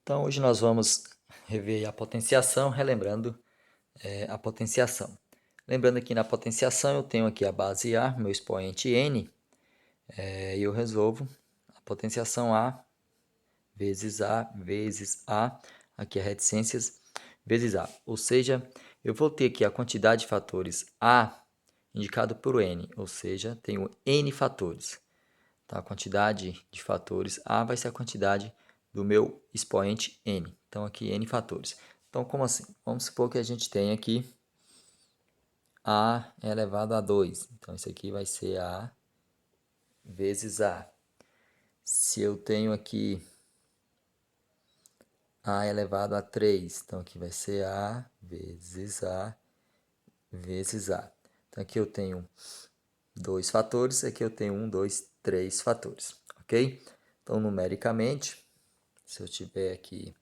Então, hoje nós vamos rever a potenciação, relembrando a potenciação. Lembrando que na potenciação eu tenho aqui a base A, meu expoente n, e eu resolvo a potenciação A vezes A, aqui é reticências, vezes A. Ou seja, eu vou ter aqui a quantidade de fatores A indicado por n, ou seja, tenho n fatores. Então, a quantidade de fatores A vai ser a quantidade do meu expoente n. Então, aqui n fatores. Então, como assim? Vamos supor que a gente tem aqui A elevado a 2. Então, isso aqui vai ser A vezes A. Se eu tenho aqui A elevado a 3, então aqui vai ser A vezes A vezes A. Então, aqui eu tenho 2 fatores, aqui eu tenho 1, 2, 3 fatores, ok? Então, numericamente, se eu tiver aqui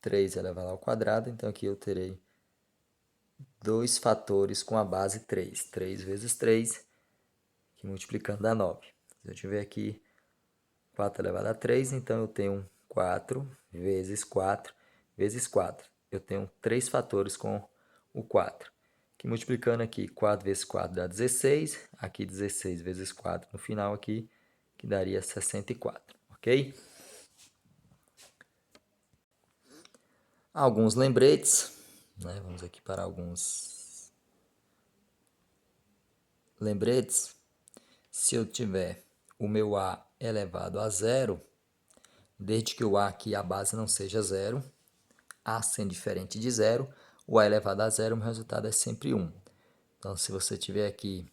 3 elevado ao quadrado, então aqui eu terei 2 fatores com a base 3. 3 vezes 3, que multiplicando dá 9. Se eu tiver aqui 4 elevado a 3, então eu tenho 4 vezes 4 vezes 4. Eu tenho 3 fatores com o 4. Que multiplicando aqui 4 vezes 4 dá 16. Aqui 16 vezes 4 no final aqui, que daria 64, ok? Alguns lembretes, né? Vamos aqui para alguns lembretes. Se eu tiver o meu A elevado a zero, desde que o A aqui, a base não seja zero, A sendo diferente de zero, o A elevado a zero, o meu resultado é sempre 1. Então, se você tiver aqui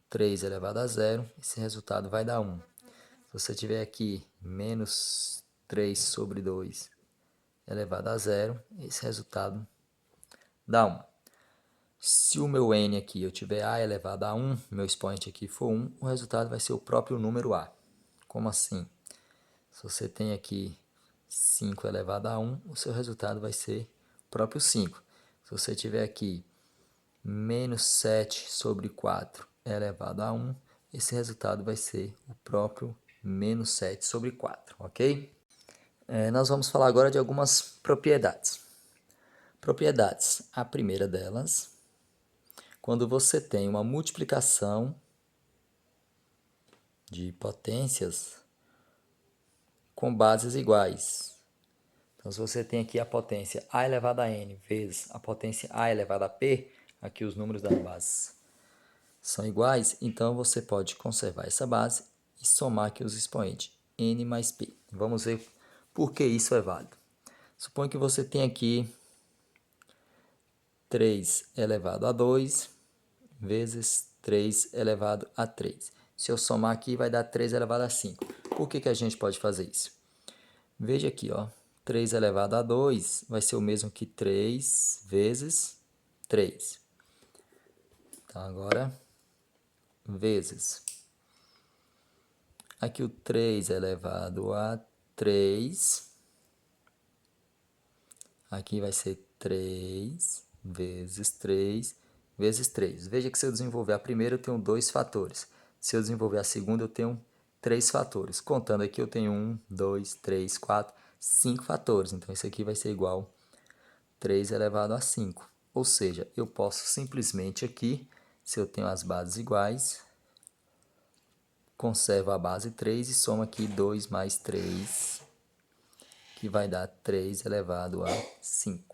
3 elevado a zero, esse resultado vai dar 1. Se você tiver aqui menos 3 sobre 2 elevado a zero, esse resultado dá 1. Se o meu n aqui eu tiver A elevado a 1, meu expoente aqui for 1, o resultado vai ser o próprio número A. Como assim? Se você tem aqui 5 elevado a 1, o seu resultado vai ser o próprio 5. Se você tiver aqui menos 7 sobre 4 elevado a 1, esse resultado vai ser o próprio menos 7 sobre 4, ok? Nós vamos falar agora de algumas propriedades. Propriedades. A primeira delas, quando você tem uma multiplicação de potências com bases iguais. Então, se você tem aqui a potência A elevado a N vezes a potência A elevado a P, aqui os números das bases são iguais, então você pode conservar essa base e somar aqui os expoentes N mais P. Vamos ver por que isso é válido. Suponha que você tem aqui 3 elevado a 2 vezes 3 elevado a 3. Se eu somar aqui, vai dar 3 elevado a 5. Por que a gente pode fazer isso? Veja aqui, ó, 3 elevado a 2 vai ser o mesmo que 3 vezes 3. Então, agora, vezes. Aqui o 3 elevado a 3. Aqui vai ser 3 vezes 3 vezes 3. Veja que se eu desenvolver a primeira, eu tenho 2 fatores. Se eu desenvolver a segunda, eu tenho 3 fatores. Contando aqui, eu tenho 1, 2, 3, 4, 5 fatores. Então, isso aqui vai ser igual a 3 elevado a 5. Ou seja, eu posso simplesmente aqui, se eu tenho as bases iguais, conservo a base 3 e somo aqui 2 mais 3, que vai dar 3 elevado a 5.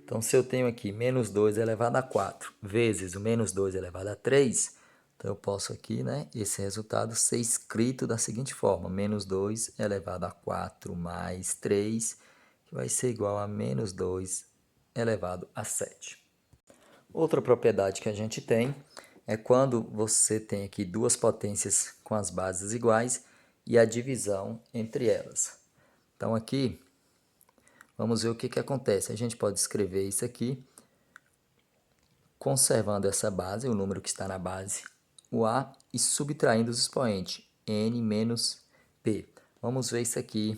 Então, se eu tenho aqui menos 2 elevado a 4 vezes o menos 2 elevado a 3, então eu posso aqui, né, esse resultado ser escrito da seguinte forma: menos 2 elevado a 4 mais 3, que vai ser igual a menos 2 elevado a 7. Outra propriedade que a gente tem é quando você tem aqui duas potências com as bases iguais e a divisão entre elas. Então, aqui, vamos ver o que acontece. A gente pode escrever isso aqui, conservando essa base, o número que está na base, o A, e subtraindo os expoentes, N menos P. Vamos ver isso aqui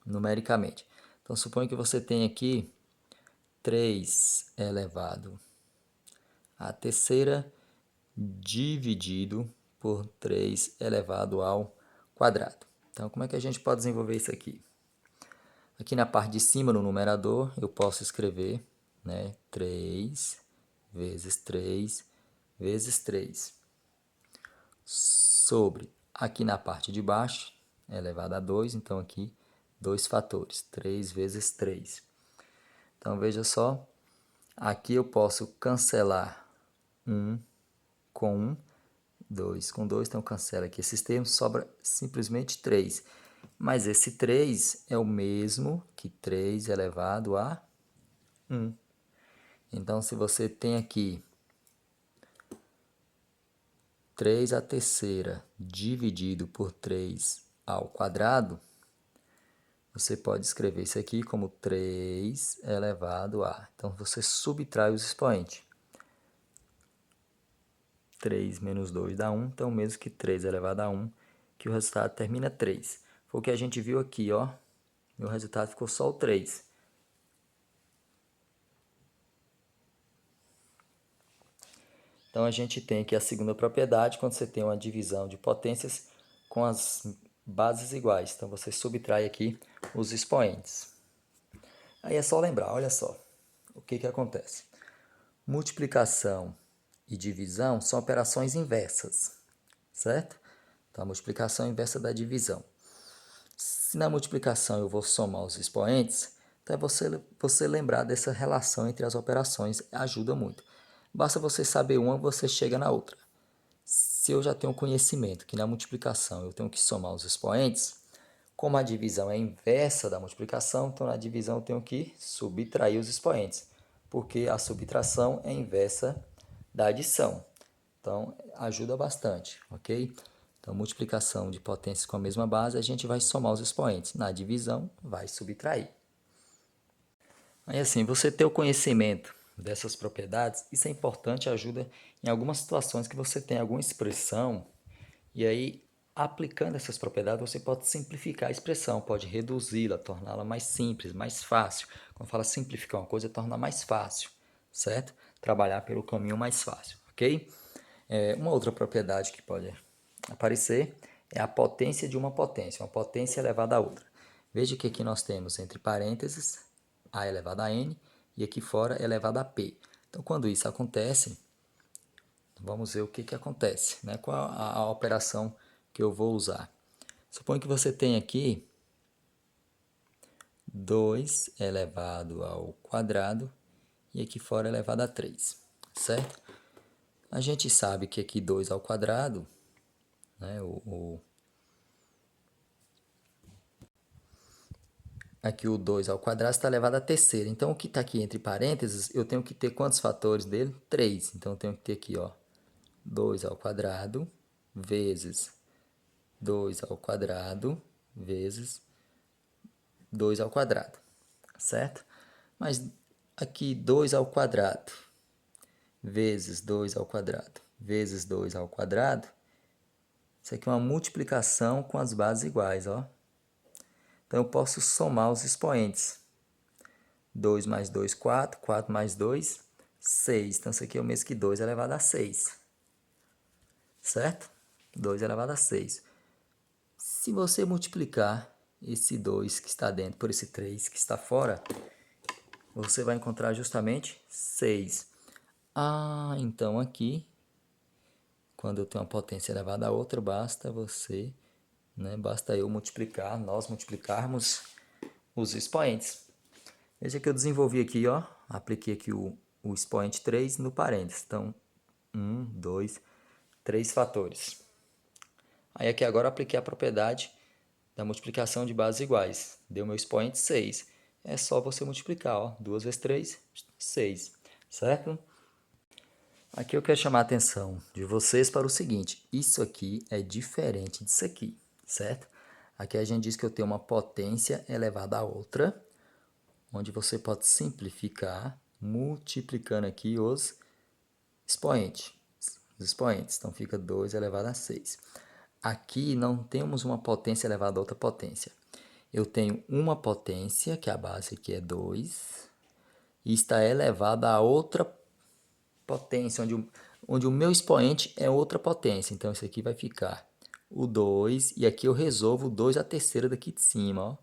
numericamente. Então, suponha que você tem aqui 3 elevado à terceira dividido por 3 elevado ao quadrado. Então, como é que a gente pode desenvolver isso aqui? Aqui na parte de cima, no numerador, eu posso escrever, né, 3 vezes 3 vezes 3 sobre, aqui na parte de baixo, é elevado a 2, então aqui, 2 fatores, 3 vezes 3. Então, veja só, aqui eu posso cancelar 1 com 1, 2 com 2, então cancela aqui esses termos, sobra simplesmente 3. Mas esse 3 é o mesmo que 3 elevado a 1. Então, se você tem aqui 3 à terceira dividido por 3 ao quadrado, você pode escrever isso aqui como 3 elevado a. Então, você subtrai os expoentes. 3 menos 2 dá 1, então mesmo que 3 elevado a 1, que o resultado termina 3. Foi o que a gente viu aqui, ó. Meu resultado ficou só o 3. Então, a gente tem aqui a segunda propriedade, quando você tem uma divisão de potências com as bases iguais. Então, você subtrai aqui os expoentes. Aí é só lembrar, olha só, o que acontece. Multiplicação e divisão são operações inversas, certo? Então, a multiplicação é inversa da divisão. Se na multiplicação eu vou somar os expoentes, então você lembrar dessa relação entre as operações ajuda muito. Basta você saber uma, você chega na outra. Se eu já tenho conhecimento que na multiplicação eu tenho que somar os expoentes, como a divisão é inversa da multiplicação, então na divisão eu tenho que subtrair os expoentes, porque a subtração é inversa da adição. Então, ajuda bastante, ok? Então, multiplicação de potências com a mesma base, a gente vai somar os expoentes. Na divisão, vai subtrair. Aí, assim, você ter o conhecimento dessas propriedades, isso é importante, ajuda em algumas situações que você tem alguma expressão, e aí, aplicando essas propriedades, você pode simplificar a expressão, pode reduzi-la, torná-la mais simples, mais fácil. Quando fala simplificar uma coisa, torna mais fácil, certo? Trabalhar pelo caminho mais fácil, ok? Uma outra propriedade que pode aparecer é a potência de uma potência elevada a outra. Veja que aqui nós temos entre parênteses a elevado a n e aqui fora elevado a p. Então, quando isso acontece, vamos ver o que acontece, né? Qual a operação que eu vou usar. Suponha que você tem aqui 2 elevado ao quadrado e aqui fora elevado a 3, certo? A gente sabe que aqui 2 ao quadrado, né, aqui o 2 ao quadrado está elevado à terceira. Então, o que está aqui entre parênteses, eu tenho que ter quantos fatores dele? 3. Então, eu tenho que ter aqui, ó, 2 ao quadrado vezes 2 ao quadrado vezes 2 ao quadrado, certo? Mas aqui 2 ao quadrado vezes 2 ao quadrado vezes 2 ao quadrado, isso aqui é uma multiplicação com as bases iguais, ó. Então, eu posso somar os expoentes. 2 mais 2, 4. 4 mais 2, 6. Então, isso aqui é o mesmo que 2 elevado a 6. Certo? 2 elevado a 6. Se você multiplicar esse 2 que está dentro por esse 3 que está fora, você vai encontrar justamente 6. Ah, então aqui, quando eu tenho uma potência elevada a outra, basta você, né, basta eu multiplicar, nós multiplicarmos os expoentes. Veja que eu desenvolvi aqui, ó, apliquei aqui o expoente 3 no parênteses. Então, 1, 2, 3 fatores. Aí aqui agora eu apliquei a propriedade da multiplicação de bases iguais. Deu meu expoente 6. É só você multiplicar, ó, 2 vezes 3, 6, certo? Aqui eu quero chamar a atenção de vocês para o seguinte, isso aqui é diferente disso aqui, certo? Aqui a gente diz que eu tenho uma potência elevada a outra, onde você pode simplificar multiplicando aqui os expoentes. Então fica 2 elevado a 6. Aqui não temos uma potência elevada a outra potência. Eu tenho uma potência, que a base aqui é 2, e está elevada a outra potência, onde o meu expoente é outra potência. Então isso aqui vai ficar o 2, e aqui eu resolvo o 2 à terceira daqui de cima, ó.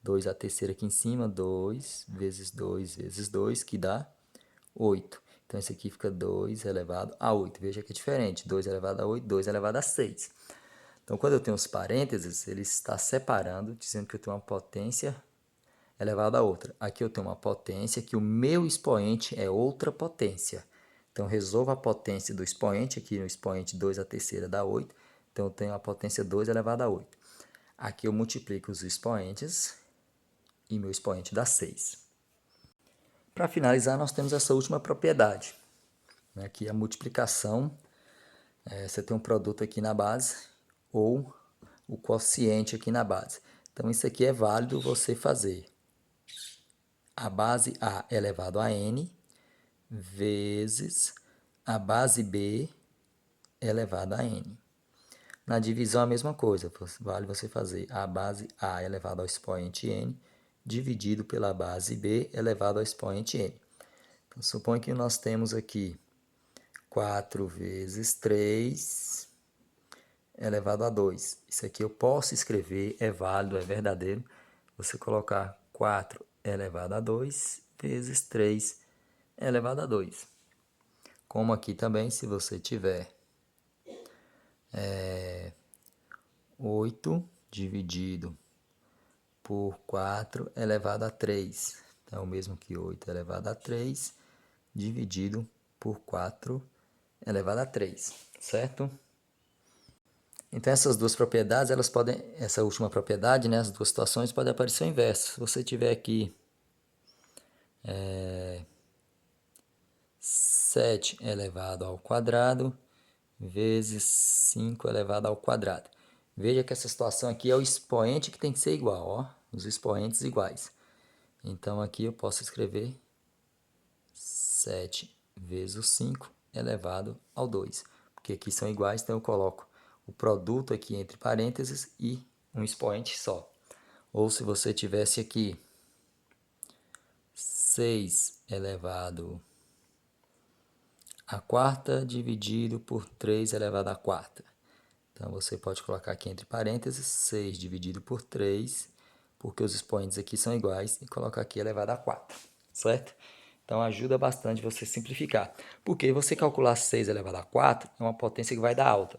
2 à terceira aqui em cima, 2 vezes 2 vezes 2, que dá 8. Então, esse aqui fica 2 elevado a 8. Veja que é diferente, 2 elevado a 8, 2 elevado a 6. Então, quando eu tenho os parênteses, ele está separando, dizendo que eu tenho uma potência elevada a outra. Aqui eu tenho uma potência que o meu expoente é outra potência. Então, resolvo a potência do expoente, aqui no expoente 2 à terceira dá 8. Então, eu tenho a potência 2 elevada a 8. Aqui eu multiplico os expoentes e meu expoente dá 6. Para finalizar, nós temos essa última propriedade. Aqui a multiplicação, você tem um produto aqui na base ou o quociente aqui na base. Então, isso aqui é válido você fazer. A base A elevado a n vezes a base B elevado a n. Na divisão, a mesma coisa. Vale você fazer a base A elevado ao expoente n dividido pela base B elevado ao expoente n. Então, suponha que nós temos aqui 4 vezes 3 elevado a 2. Isso aqui eu posso escrever, é válido, é verdadeiro. Você colocar 4 elevado a 2 vezes 3 elevado a 2. Como aqui também, se você tiver 8 dividido por 4 elevado a 3. Então, é o mesmo que 8 elevado a 3 dividido por 4 elevado a 3, certo? Então, essas duas propriedades, elas podem, essa última propriedade, né, as duas situações podem aparecer ao inverso. Se você tiver aqui 7 elevado ao quadrado vezes 5 elevado ao quadrado. Veja que essa situação aqui é o expoente que tem que ser igual, ó, os expoentes iguais. Então, aqui eu posso escrever 7 vezes o 5 elevado ao 2. Porque aqui são iguais, então eu coloco o produto aqui entre parênteses e um expoente só. Ou se você tivesse aqui 6 elevado a quarta dividido por 3 elevado a quarta. Então, você pode colocar aqui entre parênteses 6 dividido por 3, porque os expoentes aqui são iguais, e colocar aqui elevado a 4, certo? Então, ajuda bastante você simplificar. Porque você calcular 6 elevado a 4 é uma potência que vai dar alta.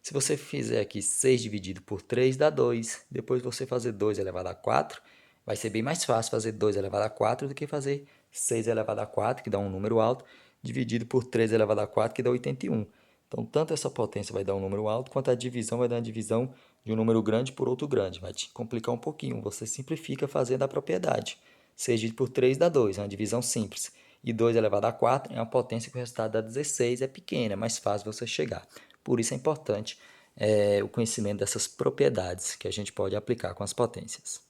Se você fizer aqui 6 dividido por 3 dá 2. Depois você fazer 2 elevado a 4, vai ser bem mais fácil fazer 2 elevado a 4 do que fazer 6 elevado a 4, que dá um número alto, dividido por 3 elevado a 4, que dá 81. Então, tanto essa potência vai dar um número alto, quanto a divisão vai dar uma divisão de um número grande por outro grande. Vai te complicar um pouquinho. Você simplifica fazendo a propriedade. 6 dividido por 3 dá 2, é uma divisão simples. E 2 elevado a 4 é uma potência que o resultado dá 16, é pequena, é mais fácil você chegar. Por isso é importante o conhecimento dessas propriedades que a gente pode aplicar com as potências.